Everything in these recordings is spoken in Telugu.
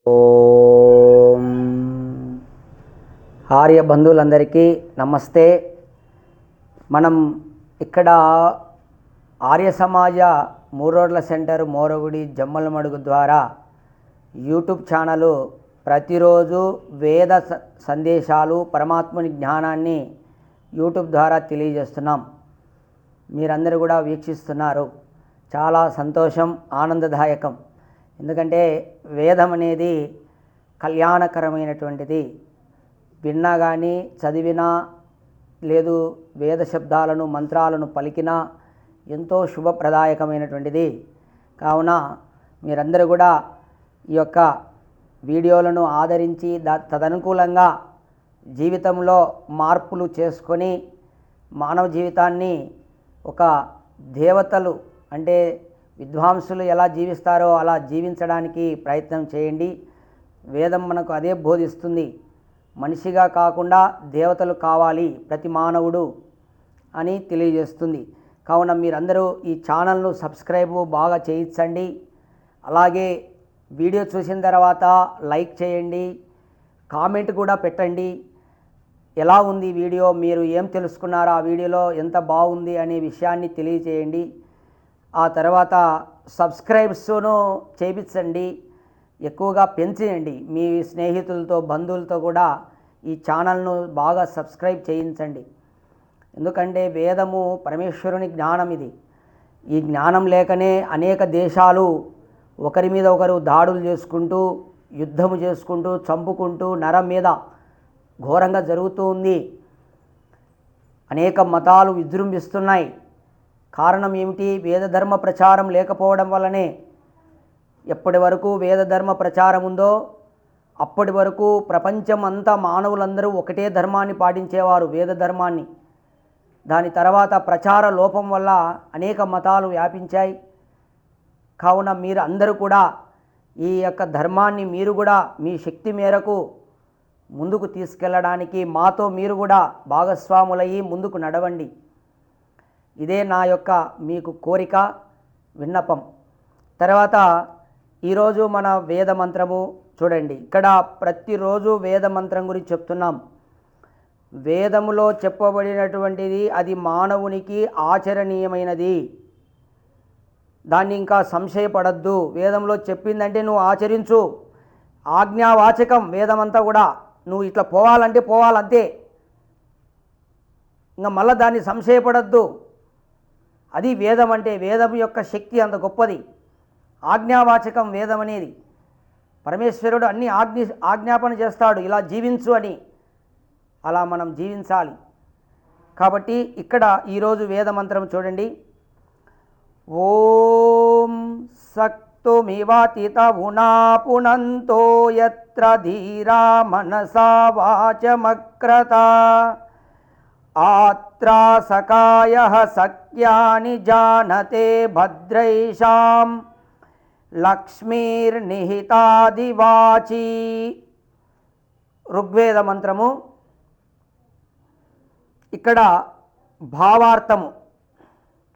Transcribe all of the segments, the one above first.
ఓం ఆర్య బంధువులందరికీ నమస్తే. మనం ఇక్కడ ఆర్య సమాజ మూరోడ్ల సెంటర్ మోరగుడి జమ్మలమడుగు ద్వారా యూట్యూబ్ ఛానల్ ప్రతిరోజు వేద సందేశాలు పరమాత్ముని జ్ఞానాన్ని యూట్యూబ్ ద్వారా తెలియజేస్తున్నాం. మీరందరూ కూడా వీక్షిస్తున్నారు. చాలా సంతోషం, ఆనందదాయకం. ఎందుకంటే వేదం అనేది కళ్యాణకరమైనటువంటిది. విన్నా కానీ చదివినా లేదు వేద శబ్దాలను మంత్రాలను పలికినా ఎంతో శుభప్రదాయకమైనటువంటిది. కావున మీరందరూ కూడా ఈ యొక్క వీడియోలను ఆదరించి తదనుకూలంగా జీవితంలో మార్పులు చేసుకొని మానవ జీవితాన్ని ఒక దేవతలు అంటే విద్వాంసులు ఎలా జీవిస్తారో అలా జీవించడానికి ప్రయత్నం చేయండి. వేదం మనకు అదే బోధిస్తుంది. మనిషిగా కాకుండా దేవతలు కావాలి ప్రతి మానవుడు అని తెలియజేస్తుంది. కావున మీరందరూ ఈ ఛానల్ను సబ్స్క్రైబ్ బాగా చేయించండి. అలాగే వీడియో చూసిన తర్వాత లైక్ చేయండి, కామెంట్ కూడా పెట్టండి. ఎలా ఉంది వీడియో, మీరు ఏం తెలుసుకున్నారో ఆ వీడియోలో ఎంత బాగుంది అనే విషయాన్ని తెలియజేయండి. ఆ తర్వాత సబ్స్క్రైబ్స్ను చేయించండి, ఎక్కువగా పెంచేయండి. మీ స్నేహితులతో బంధువులతో కూడా ఈ ఛానల్ను బాగా సబ్స్క్రైబ్ చేయించండి. ఎందుకంటే వేదము పరమేశ్వరుని జ్ఞానం. ఇది ఈ జ్ఞానం లేకనే అనేక దేశాలు ఒకరి మీద ఒకరు దాడులు చేసుకుంటూ యుద్ధము చేసుకుంటూ చంపుకుంటూ నరం మీద ఘోరంగా జరుగుతూ ఉంది. అనేక మతాలు విజృంభిస్తున్నాయి. కారణం ఏమిటి? వేదధర్మ ప్రచారం లేకపోవడం వల్లనే. ఎప్పటి వరకు వేదధర్మ ప్రచారం ఉందో అప్పటి వరకు ప్రపంచం అంతా మానవులందరూ ఒకటే ధర్మాన్ని పాటించేవారు, వేద ధర్మాన్ని. దాని తర్వాత ప్రచార లోపం వల్ల అనేక మతాలు వ్యాపించాయి. కావున మీరు అందరూ కూడా ఈ యొక్క ధర్మాన్ని మీరు కూడా మీ శక్తి మేరకు ముందుకు తీసుకెళ్ళడానికి మాతో మీరు కూడా భాగస్వాములయ్యి ముందుకు నడవండి. ఇదే నా యొక్క మీకు కోరిక, విన్నపం. తర్వాత ఈరోజు మన వేద మంత్రము చూడండి. ఇక్కడ ప్రతిరోజు వేద మంత్రం గురించి చెప్తున్నాం. వేదములో చెప్పబడినటువంటిది అది మానవునికి ఆచరణీయమైనది. దాన్ని ఇంకా సంశయపడద్దు. వేదంలో చెప్పిందంటే నువ్వు ఆచరించు. ఆజ్ఞావాచకం వేదమంతా కూడా. నువ్వు ఇట్లా పోవాలంటే పోవాలంతే, ఇంకా మళ్ళీ దాన్ని సంశయపడద్దు. అది వేదం అంటే. వేదం యొక్క శక్తి అంత గొప్పది. ఆజ్ఞావాచకం వేదం అనేది. పరమేశ్వరుడు అన్ని ఆజ్ఞాపన చేస్తాడు, ఇలా జీవించు అని. అలా మనం జీవించాలి. కాబట్టి ఇక్కడ ఈరోజు వేద మంత్రం చూడండి. ఓం సక్తుమివాతిత ఉనాపునంతో యత్ర ధీరా మనసా వాచమక్రత ఆత్రాసకాయః సఖ్యాని జానతే భద్రైషాం లక్ష్మీర్నిహితాదివాచీ. ఋగ్వేద మంత్రము. ఇక్కడ భావార్థము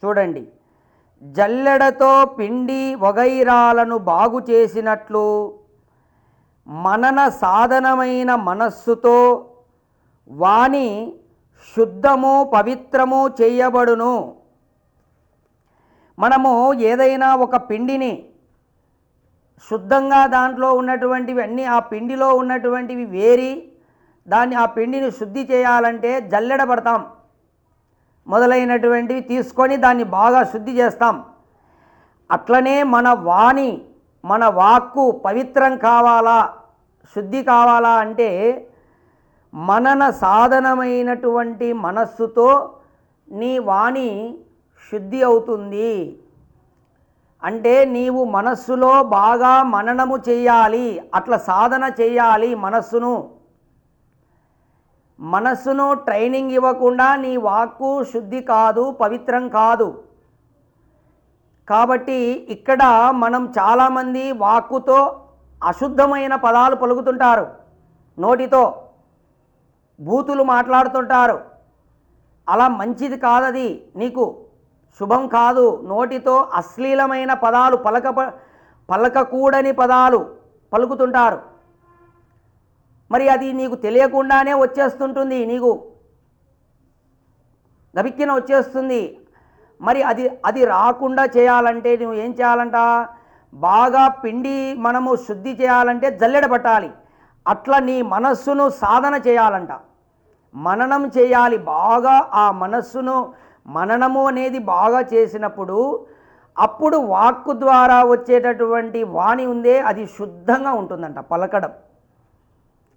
చూడండి. జల్లెడతో పిండి వగైరాలను బాగు చేసినట్లు మనన సాధనమైన మనస్సుతో వాని శుద్ధము పవిత్రము చేయబడును. మనము ఏదైనా ఒక పిండిని శుద్ధంగా దాంట్లో ఉన్నటువంటివి అన్నీ ఆ పిండిలో ఉన్నటువంటివి వేరి దాన్ని ఆ పిండిని శుద్ధి చేయాలంటే జల్లెడ పడతాం, మొదలైనటువంటివి తీసుకొని దాన్ని బాగా శుద్ధి చేస్తాం. అట్లనే మన వాణి, మన వాక్కు పవిత్రం కావాలా, శుద్ధి కావాలా అంటే మనన సాధనమైనటువంటి మనస్సుతో నీ వాణి శుద్ధి అవుతుంది. అంటే నీవు మనస్సులో బాగా మననము చేయాలి, అట్లా సాధన చేయాలి. మనస్సును ట్రైనింగ్ ఇవ్వకుండా నీ వాక్కు శుద్ధి కాదు, పవిత్రం కాదు. కాబట్టి ఇక్కడ మనం చాలామంది వాక్కుతో అశుద్ధమైన పదాలు పలుకుతుంటారు, నోటితో బూతులు మాట్లాడుతుంటారు. అలా మంచిది కాదది, నీకు శుభం కాదు. నోటితో అశ్లీలమైన పదాలు పలకకూడని పదాలు పలుకుతుంటారు. మరి అది నీకు తెలియకుండానే వచ్చేస్తుంటుంది, నీకు గబిక్కిన వచ్చేస్తుంది. మరి అది రాకుండా చేయాలంటే నువ్వు ఏం చేయాలంట? బాగా పిండి మనము శుద్ధి చేయాలంటే జల్లెడ పట్టాలి. అట్లా నీ మనస్సును సాధన చేయాలంట, మననం చేయాలి. బాగా ఆ మనస్సును మననము అనేది బాగా చేసినప్పుడు అప్పుడు వాక్కు ద్వారా వచ్చేటటువంటి వాణి ఉందే అది శుద్ధంగా ఉంటుందంట పలకడం.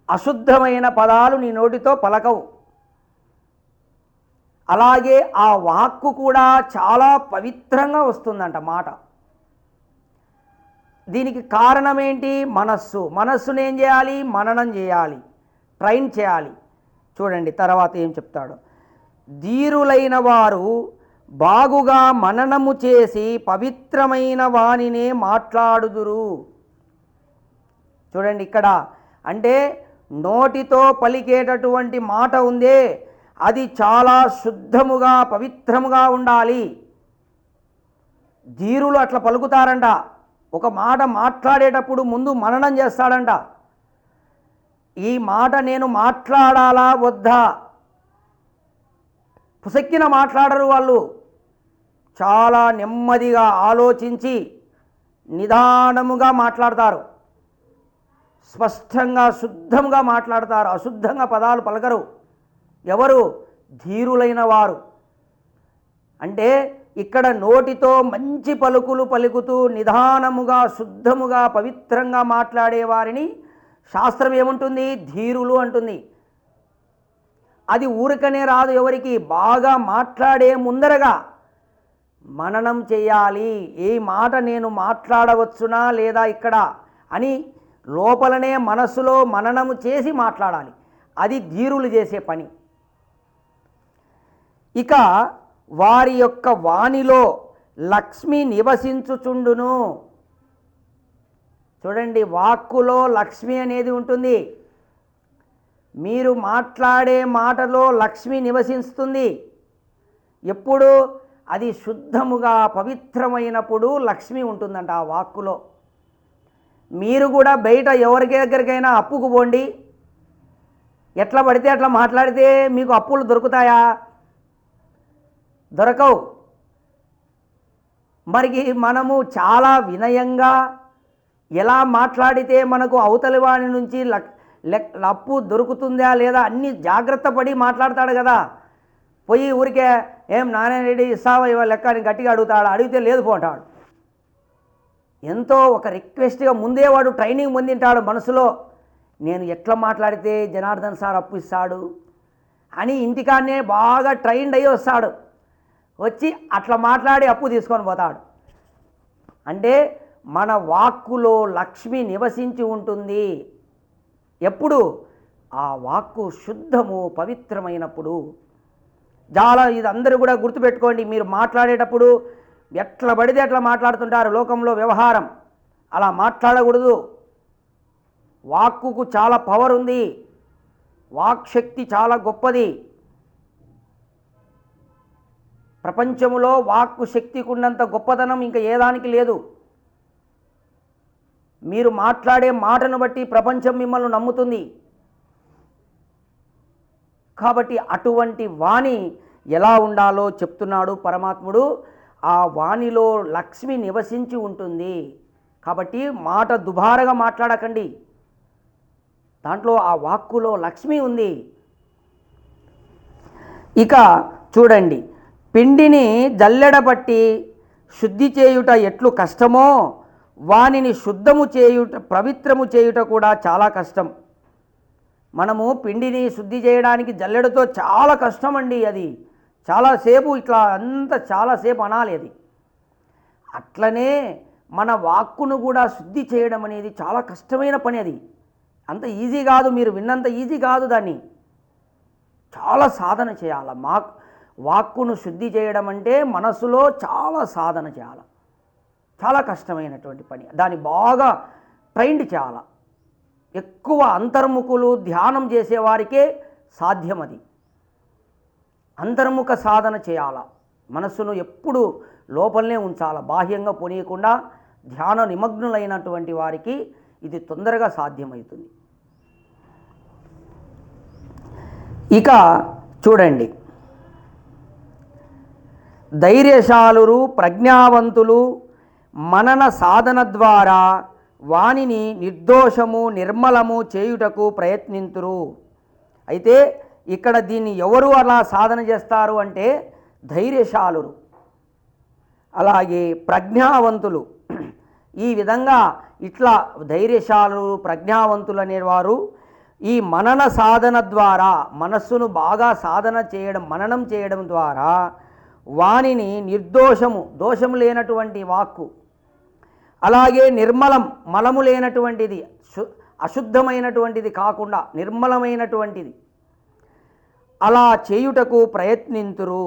అశుద్ధమైన పదాలు నీ నోటితో పలకవు. అలాగే ఆ వాక్కు కూడా చాలా పవిత్రంగా వస్తుందంట మాట. దీనికి కారణం ఏంటి? మనస్సును ఏం చేయాలి? మననం చేయాలి, ట్రైన్ చేయాలి. చూడండి తర్వాత ఏం చెప్తాడు. ధీరులైన వారు బాగుగా మననము చేసి పవిత్రమైన వానినే మాట్లాడుదురు. చూడండి ఇక్కడ అంటే నోటితో పలికేటటువంటి మాట ఉందే అది చాలా శుద్ధముగా పవిత్రముగా ఉండాలి. ధీరులు అట్లా పలుకుతారంట. ఒక మాట మాట్లాడేటప్పుడు ముందు మననం చేస్తాడంట. ఈ మాట నేను మాట్లాడాలా వద్దా? పుసక్కిన మాట్లాడరు వాళ్ళు. చాలా నెమ్మదిగా ఆలోచించి నిదానముగా మాట్లాడతారు, స్పష్టంగా శుద్ధంగా మాట్లాడతారు, అశుద్ధంగా పదాలు పలకరు. ఎవరు? ధీరులైన వారు. అంటే ఇక్కడ నోటితో మంచి పలుకులు పలుకుతూ నిదానముగా శుద్ధముగా పవిత్రంగా మాట్లాడే వారిని శాస్త్రం ఏముంటుంది? ధీరులు అంటుంది. అది ఊరికనే రాదు ఎవరికి. బాగా మాట్లాడే ముందరగా మననం చేయాలి. ఏ మాట నేను మాట్లాడవచ్చునా లేదా ఇక్కడ అని లోపలనే మనస్సులో మననము చేసి మాట్లాడాలి. అది ధీరులు చేసే పని. ఇక వారి యొక్క వాణిలో లక్ష్మి నివసించుచుండును. చూడండి, వాక్కులో లక్ష్మి అనేది ఉంటుంది. మీరు మాట్లాడే మాటలో లక్ష్మి నివసిస్తుంది. ఎప్పుడు? అది శుద్ధముగా పవిత్రమైనప్పుడు లక్ష్మి ఉంటుందంట ఆ వాక్కులో. మీరు కూడా బయట ఎవరికి దగ్గరికైనా అప్పుకు పోండి, ఎట్లా పడితే అట్లా మాట్లాడితే మీకు అప్పులు దొరుకుతాయా? దొరకవు. మరి మనము చాలా వినయంగా ఎలా మాట్లాడితే మనకు అవతలి వాని నుంచి అప్పు దొరుకుతుందా లేదా అన్ని జాగ్రత్త పడి మాట్లాడతాడు కదా. పోయి ఊరికే ఏం నారాయణరెడ్డి ఇస్తావా ఇవాళ లెక్క అని గట్టిగా అడుగుతాడు. అడిగితే లేదు పోంటాడు. ఎంతో ఒక రిక్వెస్ట్గా ముందే వాడు ట్రైనింగ్ పొందింటాడు మనసులో. నేను ఎట్లా మాట్లాడితే జనార్దన్ సార్ అప్పు ఇస్తాడు అని ఇంటికాన్నే బాగా ట్రైన్డ్ అయ్యి వస్తాడు. వచ్చి అట్లా మాట్లాడి అప్పు తీసుకొని పోతాడు. అంటే మన వాక్కులో లక్ష్మి నివసించి ఉంటుంది. ఎప్పుడు? ఆ వాక్కు శుద్ధము పవిత్రమైనప్పుడు. చాలా ఇది అందరూ కూడా గుర్తుపెట్టుకోండి. మీరు మాట్లాడేటప్పుడు ఎట్లా పడితే అట్లా మాట్లాడుతుంటారు లోకంలో వ్యవహారం. అలా మాట్లాడకూడదు. వాక్కుకు చాలా పవర్ ఉంది. వాక్శక్తి చాలా గొప్పది. ప్రపంచంలో వాక్కు శక్తికి ఉన్నంత గొప్పతనం ఇంకా ఏదానికి లేదు. మీరు మాట్లాడే మాటను బట్టి ప్రపంచం మిమ్మల్ని నమ్ముతుంది. కాబట్టి అటువంటి వాణి ఎలా ఉండాలో చెప్తున్నాడు పరమాత్ముడు. ఆ వాణిలో లక్ష్మి నివసించి ఉంటుంది. కాబట్టి మాట దుబారగా మాట్లాడకండి. దాంట్లో ఆ వాక్కులో లక్ష్మి ఉంది. ఇక చూడండి, పిండిని జల్లెడబట్టి శుద్ధి చేయుట ఎట్లు కష్టమో వానిని శుద్ధము చేయుట పవిత్రము చేయుట కూడా చాలా కష్టం. మనము పిండిని శుద్ధి చేయడానికి జల్లెడతో చాలా కష్టం అండి. అది చాలాసేపు ఇట్లా అంతా చాలాసేపు అనాలి. అది అట్లనే మన వాక్కును కూడా శుద్ధి చేయడం అనేది చాలా కష్టమైన పని. అది అంత ఈజీ కాదు. మీరు విన్నంత ఈజీ కాదు. దాన్ని చాలా సాధన చేయాలి. వాక్కును శుద్ధి చేయడం అంటే మనసులో చాలా సాధన చేయాలి. చాలా కష్టమైనటువంటి పని. దాన్ని బాగా ట్రైన్డ్ చేయాలి. ఎక్కువ అంతర్ముఖులు ధ్యానం చేసేవారికే సాధ్యం. అది అంతర్ముఖ సాధన చేయాల. మనస్సును ఎప్పుడు లోపలనే ఉంచాల, బాహ్యంగా పోనీయకుండా ధ్యాన నిమగ్నులైనటువంటి వారికి ఇది తొందరగా సాధ్యమవుతుంది. ఇక చూడండి, ధైర్యశాలురు ప్రజ్ఞావంతులు మనన సాధన ద్వారా వానిని నిర్దోషము నిర్మలము చేయుటకు ప్రయత్నింతురు. అయితే ఇక్కడ దీన్ని ఎవరు అలా సాధన చేస్తారు అంటే ధైర్యశాలురు, అలాగే ప్రజ్ఞావంతులు. ఈ విధంగా ఇట్లా ధైర్యశాలురు ప్రజ్ఞావంతులు అనేవారు ఈ మనన సాధన ద్వారా మనస్సును బాగా సాధన చేయడం మననం చేయడం ద్వారా వానిని నిర్దోషము దోషము లేనటువంటి వాక్కు, అలాగే నిర్మలం మలము లేనటువంటిది అశుద్ధమైనటువంటిది కాకుండా నిర్మలమైనటువంటిది అలా చేయుటకు ప్రయత్నింతురు.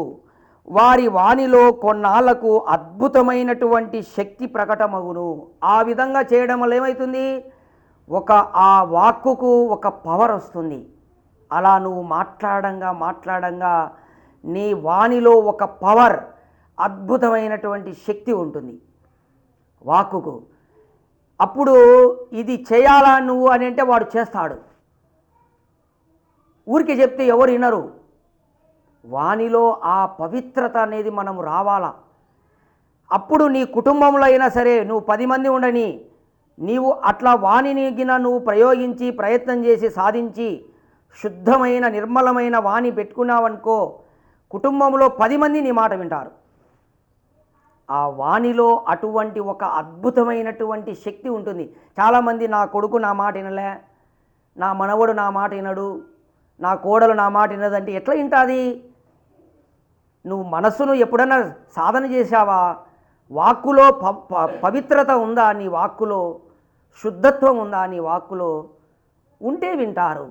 వారి వాణిలో కొన్నాళ్లకు అద్భుతమైనటువంటి శక్తి ప్రకటమగును. ఆ విధంగా చేయడం వల్ల ఏమవుతుంది, ఆ వాక్కుకు ఒక పవర్ వస్తుంది. అలా నువ్వు మాట్లాడంగా నీ వాణిలో ఒక పవర్ అద్భుతమైనటువంటి శక్తి ఉంటుంది వాక్కుకు. అప్పుడు ఇది చేయాలా నువ్వు అని అంటే వాడు చేస్తాడు. ఊరికి చెప్తే ఎవరు వినరు. వానిలో ఆ పవిత్రత అనేది మనము రావాలా. అప్పుడు నీ కుటుంబంలో అయినా సరే నువ్వు 10 మంది ఉండని, నీవు అట్లా వాణిని గిన నువ్వు ప్రయోగించి ప్రయత్నం చేసి సాధించి శుద్ధమైన నిర్మలమైన వాణి పెట్టుకున్నావనుకో, కుటుంబంలో 10 మంది నీ మాట వింటారు. ఆ వాణిలో అటువంటి ఒక అద్భుతమైనటువంటి శక్తి ఉంటుంది. చాలామంది నా కొడుకు నా మాట వినలే, నా మనవడు నా మాట వినడు, నా కోడలు నా మాట వినదంటే ఎట్లా వింటుంది? నువ్వు మనస్సును ఎప్పుడైనా సాధన చేశావా? వాక్కులో పవిత్రత ఉందా? నీ వాక్కులో శుద్ధత్వం ఉందా? నీ వాక్కులో ఉంటే వింటారు.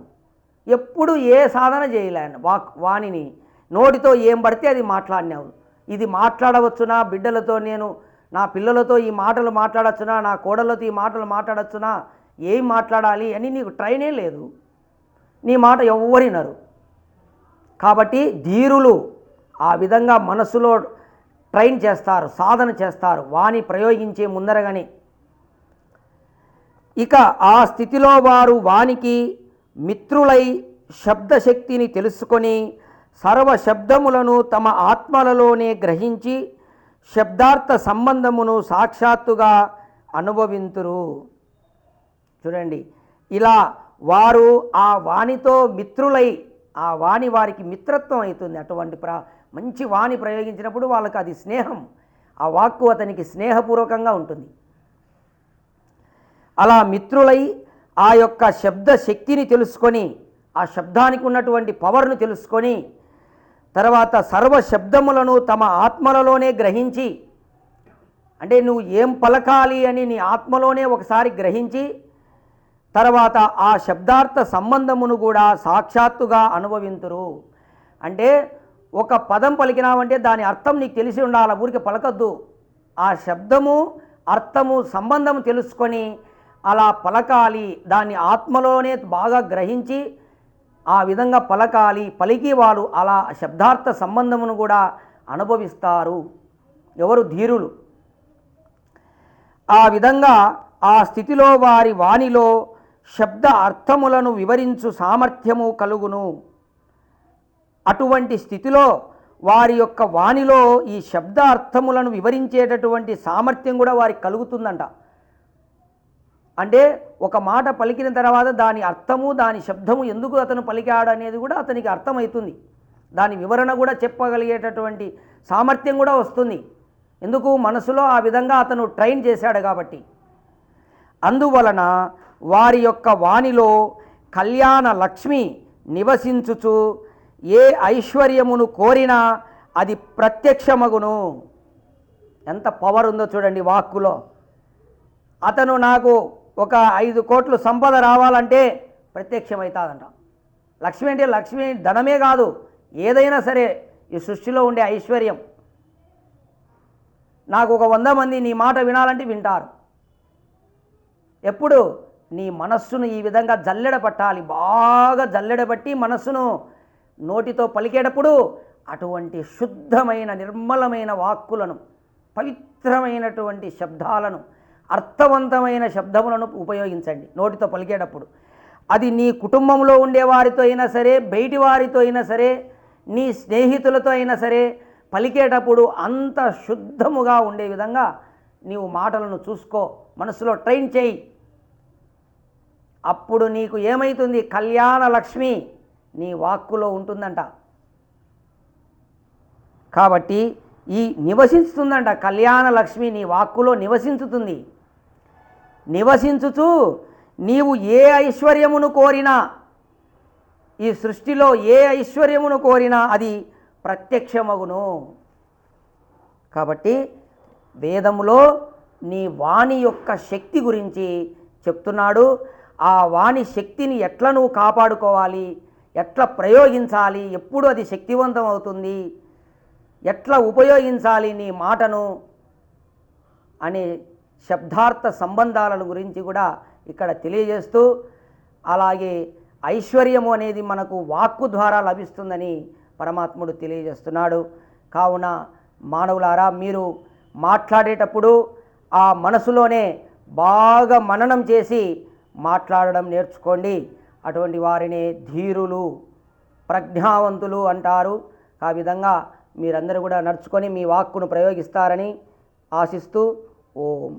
ఎప్పుడు ఏ సాధన చేయలేను వాణిని నోటితో ఏం పడితే అది మాట్లాడినావు. ఇది మాట్లాడవచ్చునా? బిడ్డలతో నేను నా పిల్లలతో ఈ మాటలు మాట్లాడచ్చునా? నా కోడలతో ఈ మాటలు మాట్లాడచ్చునా? ఏం మాట్లాడాలి అని నీకు ట్రైనే లేదు. నీ మాట ఎవ్వరినరు. కాబట్టి ధీరులు ఆ విధంగా మనసులో ట్రైన్ చేస్తారు, సాధన చేస్తారు వాణి ప్రయోగించే ముందరగానే. ఇక ఆ స్థితిలో వారు వానికి మిత్రులై శబ్దశక్తిని తెలుసుకొని సర్వ శబ్దములను తమ ఆత్మలలోనే గ్రహించి శబ్దార్థ సంబంధమును సాక్షాత్తుగా అనుభవింతురు. చూడండి, ఇలా వారు ఆ వాణితో మిత్రులై ఆ వాణి వారికి మిత్రత్వం అవుతుంది. అటువంటి మంచి వాణి ప్రయోగించినప్పుడు వాళ్ళకి అది స్నేహం, ఆ వాక్కు అతనికి స్నేహపూర్వకంగా ఉంటుంది. అలా మిత్రులై ఆ యొక్క శబ్ద శక్తిని తెలుసుకొని ఆ శబ్దానికి ఉన్నటువంటి పవర్ను తెలుసుకొని తర్వాత సర్వ శబ్దములను తమ ఆత్మలలోనే గ్రహించి, అంటే నువ్వు ఏం పలకాలి అని నీ ఆత్మలోనే ఒకసారి గ్రహించి తర్వాత ఆ శబ్దార్థ సంబంధమును కూడా సాక్షాత్తుగా అనుభవింతురు. అంటే ఒక పదం పలికినావంటే దాని అర్థం నీకు తెలిసి ఉండాలి, ఊరికి పలకద్దు. ఆ శబ్దము అర్థము సంబంధము తెలుసుకొని అలా పలకాలి, దాన్ని ఆత్మలోనే బాగా గ్రహించి ఆ విధంగా పలకాలి. పలికి వాళ్ళు అలా శబ్దార్థ సంబంధమును కూడా అనుభవిస్తారు ఎవరు? ధీరులు. ఆ విధంగా ఆ స్థితిలో వారి వాణిలో శబ్ద అర్థములను వివరించు సామర్థ్యము కలుగును. అటువంటి స్థితిలో వారి యొక్క వాణిలో ఈ శబ్ద అర్థములను వివరించేటటువంటి సామర్థ్యం కూడా వారికి కలుగుతుందంట. అంటే ఒక మాట పలికిన తర్వాత దాని అర్థము దాని శబ్దము ఎందుకు అతను పలికాడు అనేది కూడా అతనికి అర్థమవుతుంది. దాని వివరణ కూడా చెప్పగలిగేటటువంటి సామర్థ్యం కూడా వస్తుంది. ఎందుకు? మనసులో ఆ విధంగా అతను ట్రైన్ చేశాడు కాబట్టి. అందువలన వారి యొక్క వాణిలో కళ్యాణ లక్ష్మి నివసించుచు ఏ ఐశ్వర్యమును కోరినా అది ప్రత్యక్షమగును. ఎంత పవర్ ఉందో చూడండి వాక్కులో. అతను నాకు ఒక 5 కోట్లు సంపద రావాలంటే ప్రత్యక్షమవుతుందంట. లక్ష్మి అంటే లక్ష్మి ధనమే కాదు, ఏదైనా సరే ఈ సృష్టిలో ఉండే ఐశ్వర్యం. నాకు ఒక 100 మంది నీ మాట వినాలంటే వింటారు. ఎప్పుడు? నీ మనస్సును ఈ విధంగా జల్లెడ పట్టాలి, బాగా జల్లెడ పట్టి మనస్సును నోటితో పలికేటప్పుడు అటువంటి శుద్ధమైన నిర్మలమైన వాక్కులను పవిత్రమైనటువంటి శబ్దాలను అర్థవంతమైన శబ్దములను ఉపయోగించండి నోటితో పలికేటప్పుడు. అది నీ కుటుంబంలో ఉండేవారితో అయినా సరే, బయటి వారితో అయినా సరే, నీ స్నేహితులతో అయినా సరే పలికేటప్పుడు అంత శుద్ధముగా ఉండే విధంగా నీవు మాటలను చూసుకో, మనసులో ట్రైన్ చేయి. అప్పుడు నీకు ఏమవుతుంది? కళ్యాణ లక్ష్మి నీ వాక్కులో ఉంటుందంట. కాబట్టి ఈ నివసిస్తుందంట, కళ్యాణ లక్ష్మి నీ వాక్కులో నివసించుతుంది. నివసించుచు నీవు ఏ ఐశ్వర్యమును కోరినా, ఈ సృష్టిలో ఏ ఐశ్వర్యమును కోరినా అది ప్రత్యక్షమగును. కాబట్టి వేదములో నీ వాణి యొక్క శక్తి గురించి చెప్తున్నాడు. ఆ వాణి శక్తిని ఎట్లా నువ్వు కాపాడుకోవాలి, ఎట్లా ప్రయోగించాలి, ఎప్పుడు అది శక్తివంతం అవుతుంది, ఎట్లా ఉపయోగించాలి నీ మాటను అనే శబ్దార్థ సంబంధాలను గురించి కూడా ఇక్కడ తెలియజేస్తూ, అలాగే ఐశ్వర్యము అనేది మనకు వాక్కు ద్వారా లభిస్తుందని పరమాత్ముడు తెలియజేస్తున్నాడు. కావున మానవులారా, మీరు మాట్లాడేటప్పుడు ఆ మనసులోనే బాగా మననం చేసి మాట్లాడడం నేర్చుకోండి. అటువంటి వారిని ధీరులు, ప్రజ్ఞావంతులు అంటారు. ఆ విధంగా మీరందరూ కూడా నడుచుకొని మీ వాక్కును ప్రయోగిస్తారని ఆశిస్తూ ఓం